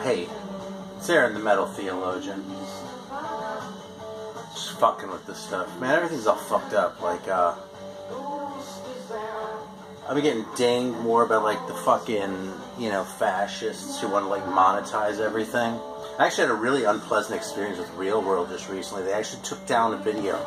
hey, it's there in the Metal Theologian. Just fucking with this stuff. Man, everything's all fucked up. Like, I've been getting dinged more by, like, the fucking, you know, fascists who want to, like, monetize everything. I actually had a really unpleasant experience with Real World just recently. They actually took down a video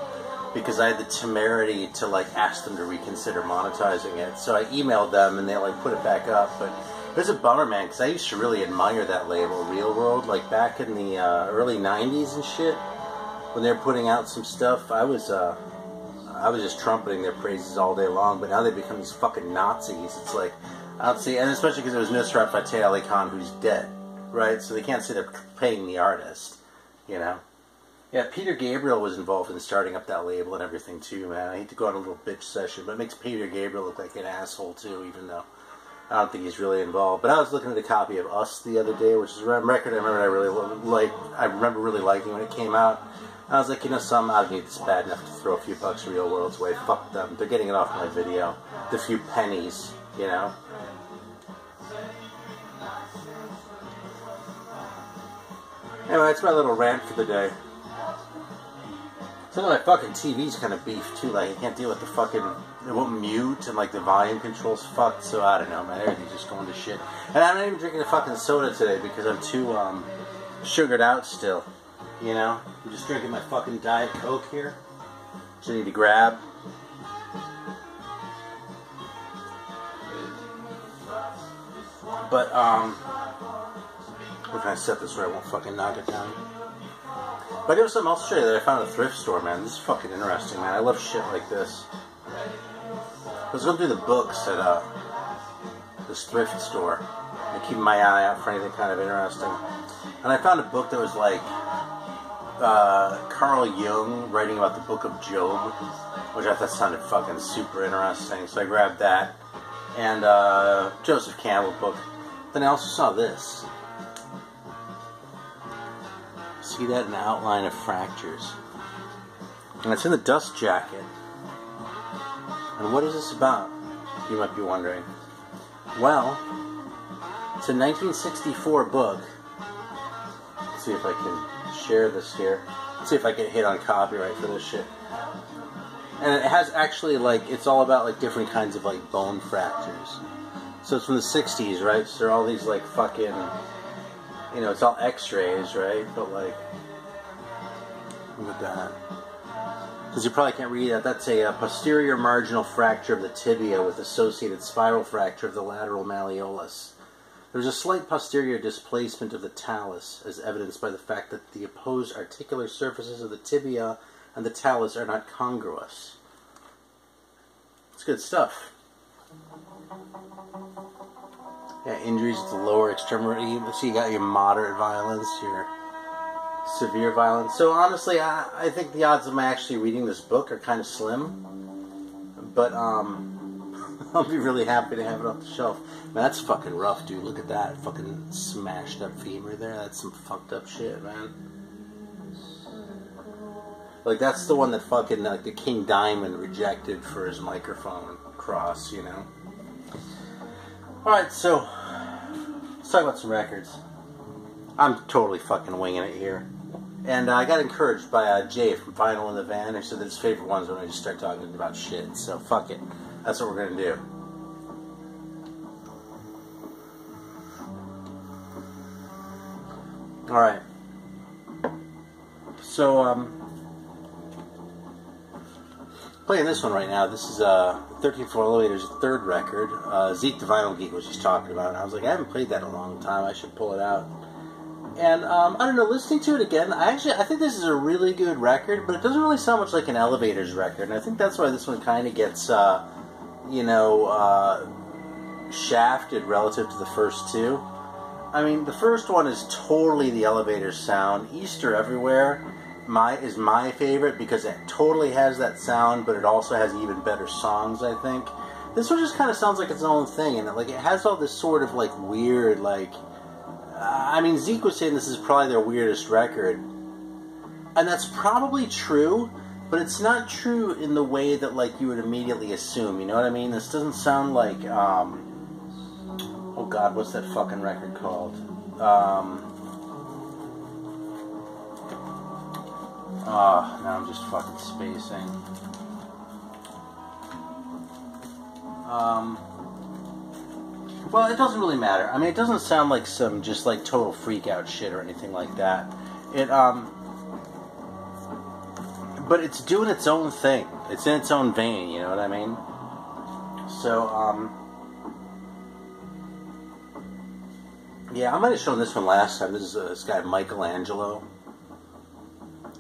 because I had the temerity to, like, ask them to reconsider monetizing it. So I emailed them and they, like, put it back up. But it was a bummer, man, because I used to really admire that label, Real World. Like, back in the early 90s and shit, when they were putting out some stuff, I was just trumpeting their praises all day long. But now they've become these fucking Nazis. It's like, I don't see, and especially because it was Nusrat Fateh Ali Khan who's dead, right? So they can't say they're paying the artist, you know? Yeah, Peter Gabriel was involved in starting up that label and everything too, man. I hate to go on a little bitch session, but it makes Peter Gabriel look like an asshole too, even though I don't think he's really involved. But I was looking at a copy of Us the other day, which is a record I remember really liking when it came out. And I was like, you know something, I don't need this bad enough to throw a few bucks Real World's way. Fuck them. They're getting it off my video. The few pennies, you know? Anyway, that's my little rant for the day. Some of my fucking TV's kind of beef too. Like, I can't deal with the fucking, it won't mute, and like the volume control's fucked. So I don't know, man. Everything's just going to shit. And I'm not even drinking a fucking soda today because I'm too sugared out still. You know, I'm just drinking my fucking Diet Coke here, which I need to grab. But we're trying to set this where I won't fucking knock it down. But there was something else to show you that I found at a thrift store, man. This is fucking interesting, man. I love shit like this. I was going through the books at this thrift store. I'm keeping my eye out for anything kind of interesting. And I found a book that was like Carl Jung writing about the book of Job, which I thought sounded fucking super interesting. So I grabbed that. And Joseph Campbell book. Then I also saw this. See that in the outline of fractures. And it's in the dust jacket. And what is this about? You might be wondering. Well, it's a 1964 book. Let's see if I can share this here. Let's see if I can hit on copyright for this shit. And it has actually, like, it's all about, like, different kinds of, like, bone fractures. So it's from the 60s, right? So there are all these, like, fucking, you know, it's all x-rays, right? But, like, look at that. Because you probably can't read that. That's a posterior marginal fracture of the tibia with associated spiral fracture of the lateral malleolus. There's a slight posterior displacement of the talus, as evidenced by the fact that the opposed articular surfaces of the tibia and the talus are not congruous. It's good stuff. Yeah, injuries at the lower extremity. So you got your moderate violence, your severe violence. So honestly, I think the odds of my actually reading this book are kind of slim. But I'll be really happy to have it off the shelf. Man, that's fucking rough, dude. Look at that fucking smashed up femur there. That's some fucked up shit, man. Like, that's the one that fucking, like, the King Diamond rejected for his microphone cross, you know? Alright, so, let's talk about some records. I'm totally fucking winging it here. And I got encouraged by Jay from Vinyl in the Van, who said that his favorite ones when I just start talking about shit. So, fuck it. That's what we're gonna do. Alright. So, playing this one right now. This is 13 Floor Elevator's third record. Zeke the Vinyl Geek was just talking about it. And I was like, I haven't played that in a long time. I should pull it out. And I don't know, listening to it again, I think this is a really good record, but it doesn't really sound much like an Elevators record. And I think that's why this one kind of gets, you know, shafted relative to the first two. I mean, the first one is totally the Elevators sound. Easter Everywhere is my favorite because it totally has that sound, but it also has even better songs, I think. This one just kind of sounds like its own thing, and it has all this sort of like weird, like, I mean, Zeke was saying this is probably their weirdest record, and that's probably true, but it's not true in the way that, like, you would immediately assume, you know what I mean? This doesn't sound like, oh god, what's that fucking record called? Oh, now I'm just fucking spacing. Well, it doesn't really matter. I mean, it doesn't sound like some just like total freak out shit or anything like that. It, but it's doing its own thing. It's in its own vein, you know what I mean? So, yeah, I might have shown this one last time. This is this guy, Michelangelo.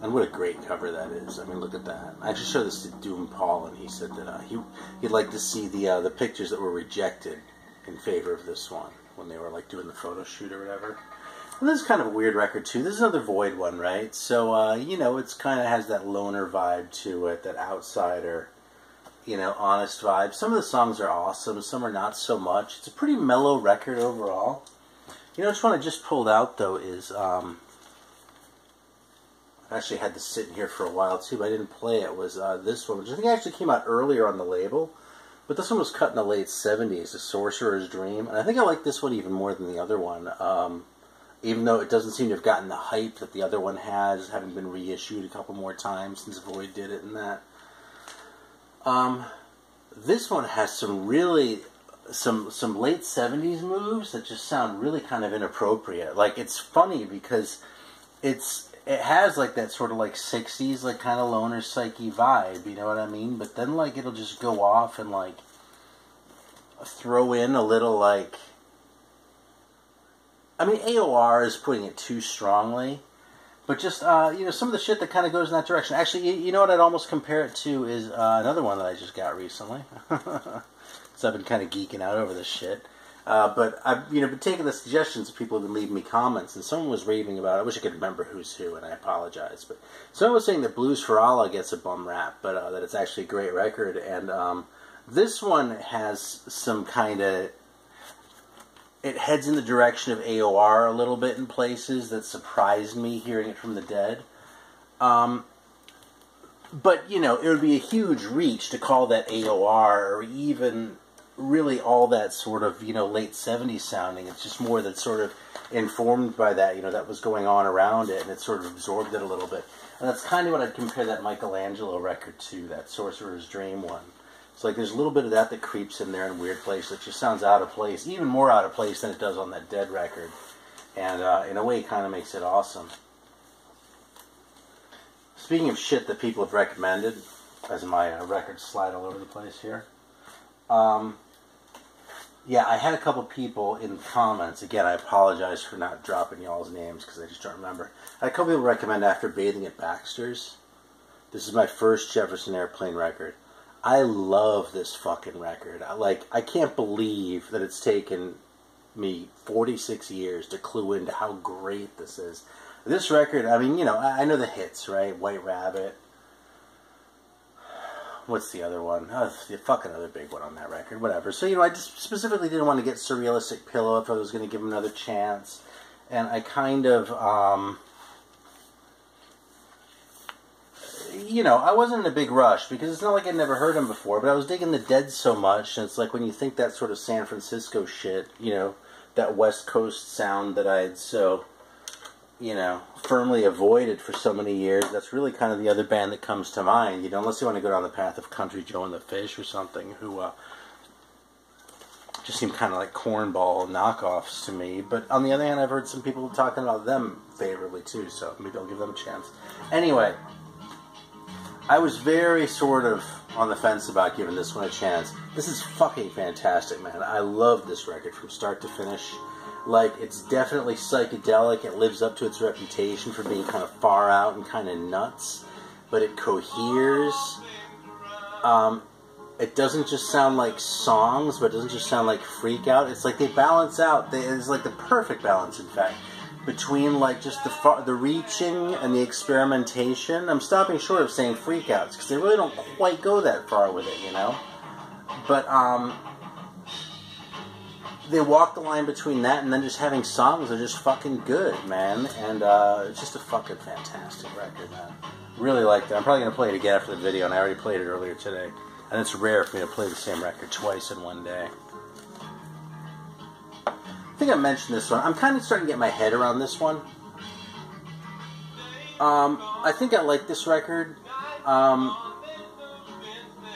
And what a great cover that is. I mean, look at that. I actually showed this to Doom Paul, and he said that he'd like to see the pictures that were rejected in favor of this one when they were like doing the photo shoot or whatever. And this is kind of a weird record too. This is another Void one, right? So you know, it's kind of has that loner vibe to it, that outsider, you know, honest vibe. Some of the songs are awesome, some are not so much. It's a pretty mellow record overall. You know, which one I just pulled out though is I actually had this sitting here for a while too, but I didn't play it. Was this one, which I think actually came out earlier on the label. But this one was cut in the late 70s, The Sorcerer's Dream. And I think I like this one even more than the other one. Even though it doesn't seem to have gotten the hype that the other one has, having been reissued a couple more times since Void did it and that. This one has some really, some late 70s moves that just sound really kind of inappropriate. Like, it's funny because it has like that sort of like 60s like kind of loner psyche vibe, you know what I mean? But then like it'll just go off and like throw in a little like, I mean, AOR is putting it too strongly, but just you know, some of the shit that kind of goes in that direction. Actually, you know what I'd almost compare it to is another one that I just got recently. So I've been kind of geeking out over this shit. But I've been taking the suggestions of people who've been leaving me comments, and someone was raving about it. I wish I could remember who's who, and I apologize. But someone was saying that Blues for Allah gets a bum rap, but that it's actually a great record. And this one has some kind of, it heads in the direction of AOR a little bit in places that surprised me hearing it from the Dead. But, you know, it would be a huge reach to call that AOR or even really all that sort of, you know, late 70s sounding. It's just more that sort of informed by that, you know, that was going on around it, and it sort of absorbed it a little bit. And that's kind of what I'd compare that Michelangelo record to, that Sorcerer's Dream one. So, like, there's a little bit of that that creeps in there in weird places that just sounds out of place, even more out of place than it does on that Dead record. And in a way, it kind of makes it awesome. Speaking of shit that people have recommended, as my records slide all over the place here, yeah, I had a couple people in the comments. Again, I apologize for not dropping y'all's names because I just don't remember. I had a couple people recommend After Bathing at Baxter's. This is my first Jefferson Airplane record. I love this fucking record. I can't believe that it's taken me 46 years to clue into how great this is. This record, I mean, you know, I know the hits, right? White Rabbit. What's the other one? Oh, the fucking other big one on that record. Whatever. So, you know, I just specifically didn't want to get Surrealistic Pillow if I was going to give him another chance. And I kind of, you know, I wasn't in a big rush because it's not like I'd never heard him before, but I was digging the Dead so much, and it's like when you think that sort of San Francisco shit, you know, that West Coast sound that I had so, you know, firmly avoided for so many years, that's really kind of the other band that comes to mind, you know, unless you want to go down the path of Country Joe and the Fish or something, who just seem kind of like cornball knockoffs to me. But on the other hand, I've heard some people talking about them favorably too, so maybe I'll give them a chance. Anyway, I was very sort of on the fence about giving this one a chance. This is fucking fantastic, man. I love this record from start to finish. Like, it's definitely psychedelic. It lives up to its reputation for being kind of far out and kind of nuts. But it coheres. It doesn't just sound like songs, but it doesn't just sound like Freak Out. It's like they balance out. It's like the perfect balance, in fact, between like just the reaching and the experimentation. I'm stopping short of saying Freak Outs because they really don't quite go that far with it, you know? But, they walk the line between that and then just having songs that are just fucking good, man. And it's just a fucking fantastic record, man. Really like that. I'm probably going to play it again after the video, and I already played it earlier today. And it's rare for me to play the same record twice in one day. I think I mentioned this one. I'm kind of starting to get my head around this one. I think I like this record.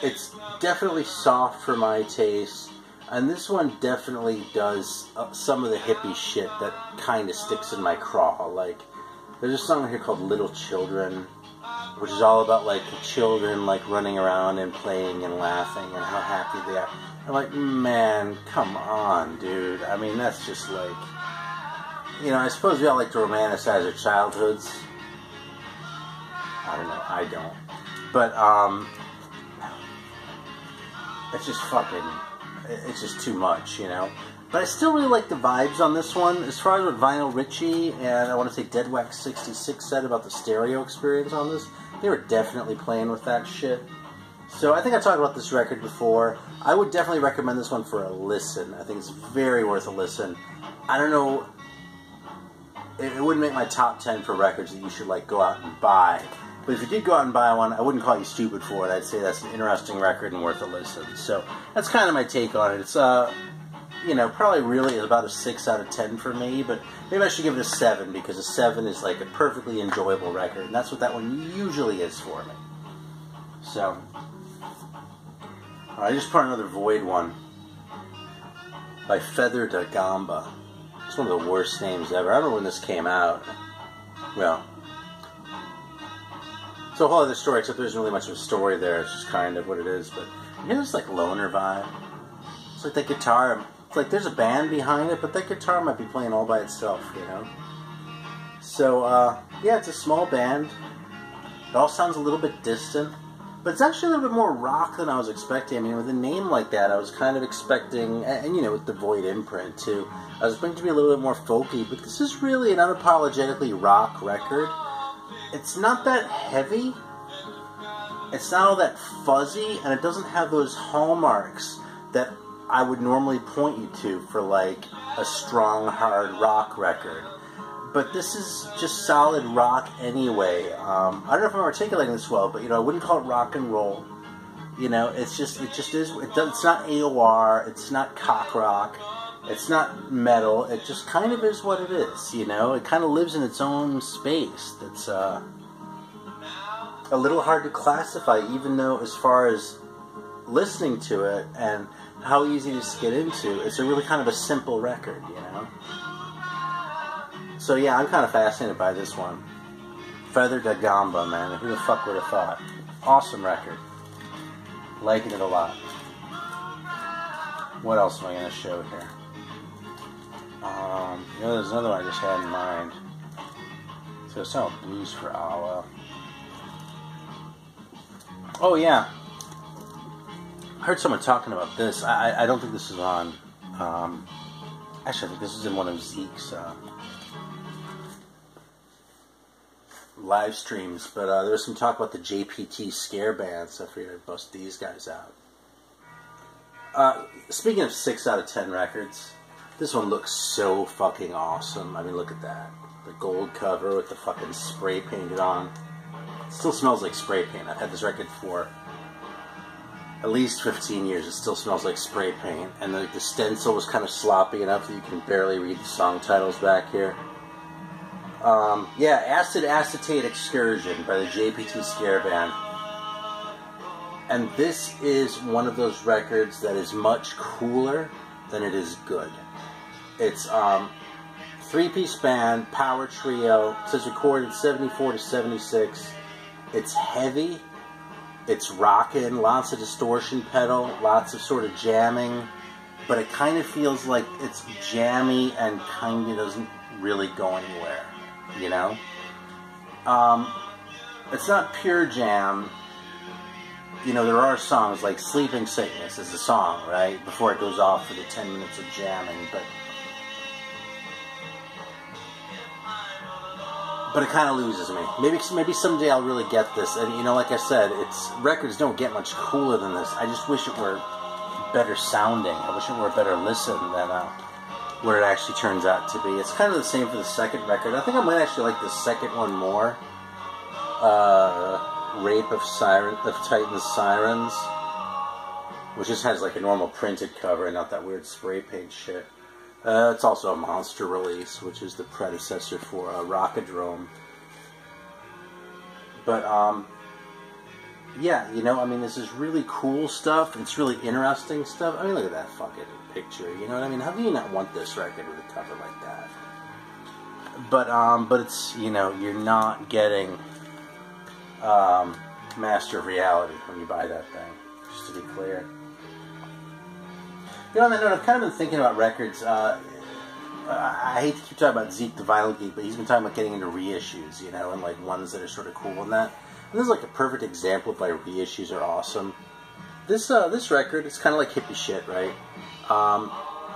It's definitely soft for my taste. And this one definitely does some of the hippie shit that kind of sticks in my craw. Like, there's a song here called Little Children, which is all about, like, children, like, running around and playing and laughing and how happy they are. I'm like, man, come on, dude. I mean, that's just like, you know, I suppose we all like to romanticize our childhoods. I don't know, I don't. But, it's just fucking, it's just too much, you know. But I still really like the vibes on this one. As far as what Vinyl Richie and I want to say Dead Wax 66 said about the stereo experience on this, they were definitely playing with that shit. So I think I talked about this record before. I would definitely recommend this one for a listen. I think it's very worth a listen. I don't know, it wouldn't make my top 10 for records that you should like go out and buy. But if you did go out and buy one, I wouldn't call you stupid for it. I'd say that's an interesting record and worth a listen. So that's kind of my take on it. It's, you know, probably really about a 6 out of 10 for me, but maybe I should give it a 7 because a 7 is like a perfectly enjoyable record, and that's what that one usually is for me. So, I just put another Void one by Feather da Gamba. It's one of the worst names ever. I remember when this came out. Well, it's a whole other story, except there isn't really much of a story there. It's just kind of what it is. But you hear this like loner vibe. It's like that guitar. It's like there's a band behind it, but that guitar might be playing all by itself, you know? So, yeah, it's a small band. It all sounds a little bit distant. But it's actually a little bit more rock than I was expecting. I mean, with a name like that, I was kind of expecting, and you know, with the Void imprint too, I was expecting to be a little bit more folky, but this is really an unapologetically rock record. It's not that heavy, it's not all that fuzzy, and it doesn't have those hallmarks that I would normally point you to for like a strong, hard rock record. But this is just solid rock anyway. I don't know if I'm articulating this well, but you know, I wouldn't call it rock and roll. You know, it just is. It's not AOR. It's not cock rock. It's not metal. It just kind of is what it is. You know, it kind of lives in its own space. That's a little hard to classify, even though as far as listening to it and how easy it is to get into, it's a really kind of a simple record. You know. So yeah, I'm kind of fascinated by this one. Feather da Gamba, man. Who the fuck would have thought? Awesome record. Liking it a lot. What else am I going to show here? You know, there's another one I just had in mind. So it's not Blues for Allah. Oh yeah. I heard someone talking about this. I don't think this is on. Actually, I think this is in one of Zeke's live streams, but there was some talk about the JPT scare band, so I figured I'd bust these guys out. Speaking of 6 out of 10 records, this one looks so fucking awesome. I mean, look at that. The gold cover with the fucking spray painted on. It still smells like spray paint. I've had this record for at least 15 years. It still smells like spray paint. And the stencil was kind of sloppy enough that you can barely read the song titles back here. Yeah, Acid Acetate Excursion by the JPT Scare Band. And this is one of those records that is much cooler than it is good. It's 3-piece band, power trio. It says recorded 74 to 76. It's heavy. It's rockin', lots of distortion pedal, lots of sort of jamming. But it kind of feels like it's jammy and kind of doesn't really go anywhere. You know? It's not pure jam. You know, there are songs like Sleeping Sickness is a song, right? Before it goes off for the 10 minutes of jamming, but it kind of loses me. Maybe someday I'll really get this. And you know, like I said, records don't get much cooler than this. I just wish it were better sounding. I wish it were a better listen than what it actually turns out to be. It's kind of the same for the second record. I think I might actually like the second one more. Rape of Titan's Sirens, which just has like a normal printed cover and not that weird spray paint shit. It's also a Monster release, which is the predecessor for Rockadrome. But, yeah, you know, I mean, this is really cool stuff. It's really interesting stuff. I mean, look at that fucking picture, you know what I mean? How do you not want this record with a cover like that? But it's, you know, you're not getting Master of Reality when you buy that thing, just to be clear. You know, on that note, I've kind of been thinking about records. I hate to keep talking about Zeke the Vinyl Geek, but he's been talking about getting into reissues, you know, and like ones that are sort of cool and that. And this is like a perfect example of why reissues are awesome. This record, it's kind of like hippie shit, right?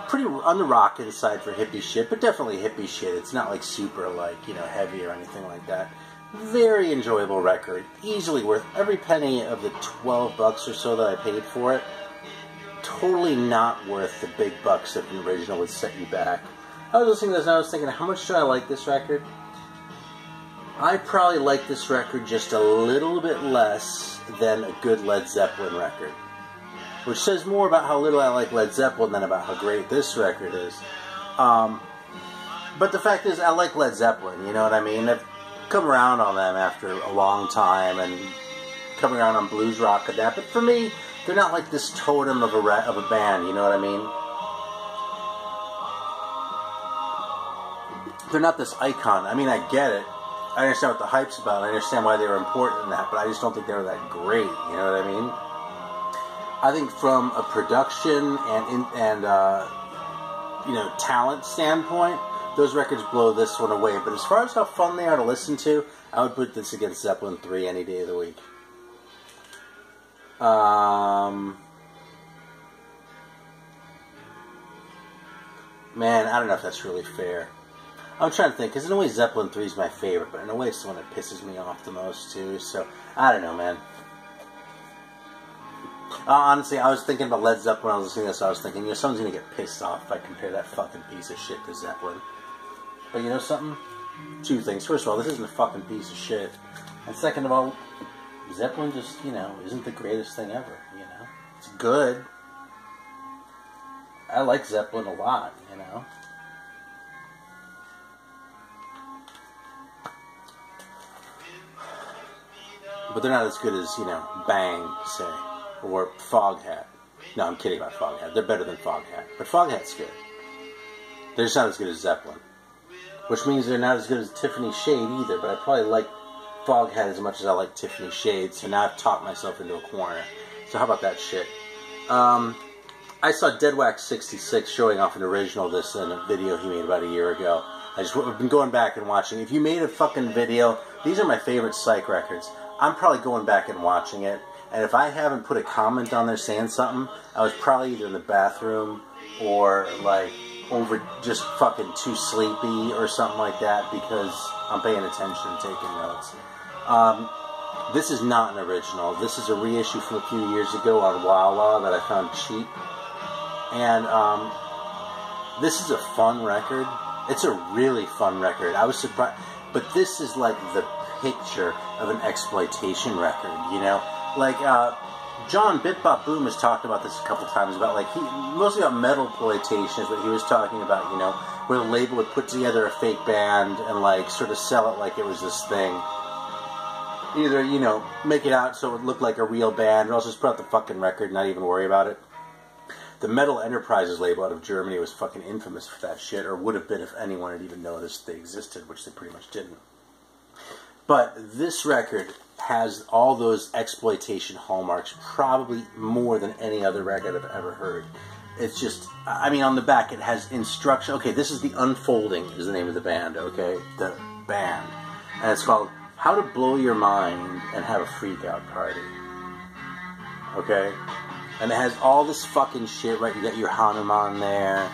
Pretty on the rockin' side for hippie shit, but definitely hippie shit. It's not like super like, you know, heavy or anything like that. Very enjoyable record. Easily worth every penny of the $12 or so that I paid for it. Totally not worth the big bucks that an original would set you back. I was listening to this and I was thinking, how much do I like this record? I probably like this record just a little bit less than a good Led Zeppelin record. Which says more about how little I like Led Zeppelin than about how great this record is. But the fact is, I like Led Zeppelin, you know what I mean? I've come around on them after a long time and coming around on blues rock and that. But for me, they're not like this totem of a band, you know what I mean? They're not this icon. I mean, I get it. I understand what the hype's about. I understand why they were important in that, but I just don't think they were that great, you know what I mean? I think from a production and you know, talent standpoint, those records blow this one away. But as far as how fun they are to listen to, I would put this against Zeppelin 3 any day of the week. Man, I don't know if that's really fair. I'm trying to think, because in a way Zeppelin 3 is my favorite, but in a way it's the one that pisses me off the most too, so I don't know, man. Honestly, I was thinking about Led Zeppelin when I was listening to this. I was thinking, you know, someone's going to get pissed off if I compare that fucking piece of shit to Zeppelin. But you know something? Two things. First of all, this isn't a fucking piece of shit. And second of all, Zeppelin just, you know, isn't the greatest thing ever, you know? It's good. I like Zeppelin a lot, you know? But they're not as good as, you know, Bang, say. Or Foghat. No, I'm kidding about Foghat. They're better than Foghat. But Foghat's good. They're just not as good as Zeppelin. Which means they're not as good as Tiffany Shade either. But I probably like Foghat as much as I like Tiffany Shade. So now I've talked myself into a corner. So how about that shit? I saw Dead Wax 66 showing off an original of this in a video he made about a year ago. I've been going back and watching. If you made a fucking video, these are my favorite Psych records. I'm probably going back and watching it. And if I haven't put a comment on there saying something, I was probably either in the bathroom or like over just fucking too sleepy or something like that because I'm paying attention and taking notes. This is not an original. This is a reissue from a few years ago on Wawa that I found cheap. And this is a fun record. It's a really fun record. I was surprised. But this is like the picture of an exploitation record, you know? Like, John Bip Bop Boom has talked about this a couple times, about like, mostly about metal exploitation is what he was talking about, you know, where the label would put together a fake band and like sort of sell it like it was this thing. Either, you know, make it out so it would look like a real band, or else just put out the fucking record and not even worry about it. The Metal Enterprises label out of Germany was fucking infamous for that shit, or would have been if anyone had even noticed they existed, which they pretty much didn't. But this record has all those exploitation hallmarks, probably more than any other record I've ever heard. It's just, I mean, on the back it has instruction. Okay, this is The Unfolding is the name of the band, okay? The band. And it's called How to Blow Your Mind and Have a Freak Out Party. Okay? And it has all this fucking shit, right? You got your Hanuman there.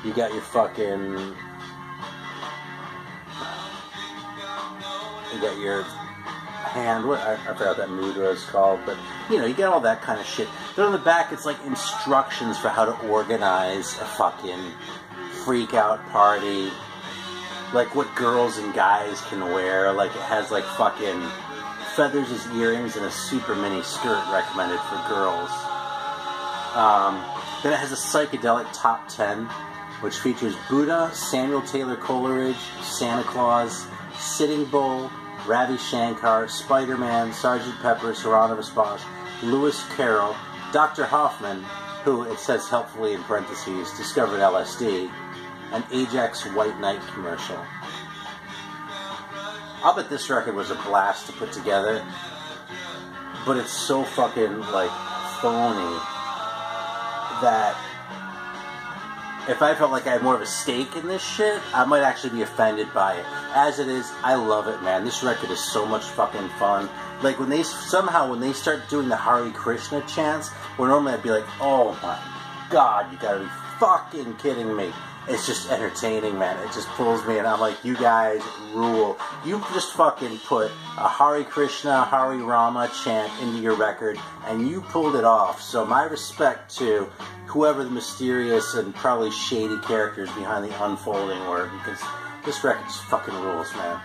You got your fucking... You got your hand... I forgot what that mudra is called. But, you know, you get all that kind of shit. Then on the back, it's like instructions for how to organize a fucking freak out party. Like what girls and guys can wear. Like it has like fucking feathers as earrings and a super mini skirt recommended for girls. Then it has a psychedelic top 10. which features Buddha, Samuel Taylor Coleridge, Santa Claus, Sitting Bull, Ravi Shankar, Spider-Man, Sgt. Pepper's, Hieronymus Bosch, Lewis Carroll, Dr. Hoffman, who, it says helpfully in parentheses, discovered LSD, an Ajax White Knight commercial. I'll bet this record was a blast to put together, but it's so fucking, like, phony that if I felt like I had more of a stake in this shit, I might actually be offended by it. As it is, I love it, man. This record is so much fucking fun. Like, when they start doing the Hare Krishna chants, where normally I'd be like, oh my god, you gotta be fucking kidding me. It's just entertaining, man. It just pulls me, and I'm like, you guys rule. You just fucking put a Hare Krishna, Hare Rama chant into your record, and you pulled it off. So my respect to whoever the mysterious and probably shady characters behind the unfolding were, because this record just fucking rules, man.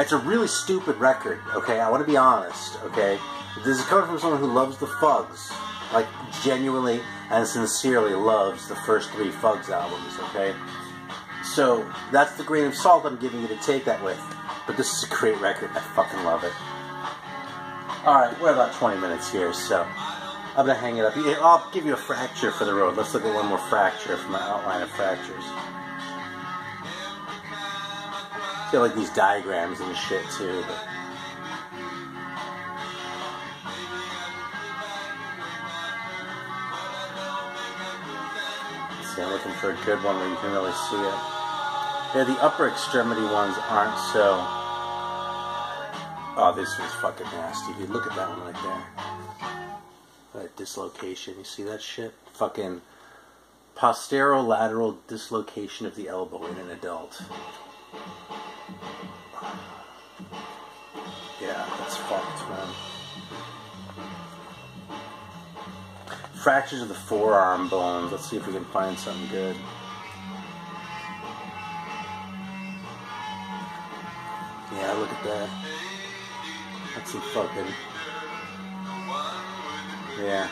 It's a really stupid record, okay? I want to be honest, okay? This is coming from someone who loves the Fugs. Like, genuinely and sincerely loves the first 3 Fugs albums, okay? So, that's the grain of salt I'm giving you to take that with. But this is a great record. I fucking love it. Alright, we're about 20 minutes here, so I'm going to hang it up. I'll give you a fracture for the road. Let's look at one more fracture from my outline of fractures. I feel like these diagrams and shit, too, but... I'm looking for a good one where you can really see it. Yeah, the upper extremity ones aren't so... Oh, this one's fucking nasty, dude. Look at that one right there. That dislocation. You see that shit? Fucking posterolateral dislocation of the elbow in an adult. Yeah, that's fucked, man. Fractures of the forearm bones. Let's see if we can find something good. Yeah, look at that. That's some fucking... Yeah.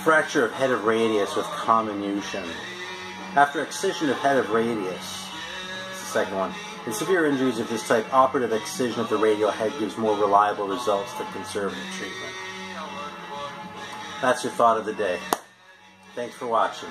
Fracture of head of radius with comminution. After excision of head of radius. That's the second one. In severe injuries of this type, operative excision of the radial head gives more reliable results than conservative treatment. That's your thought of the day. Thanks for watching.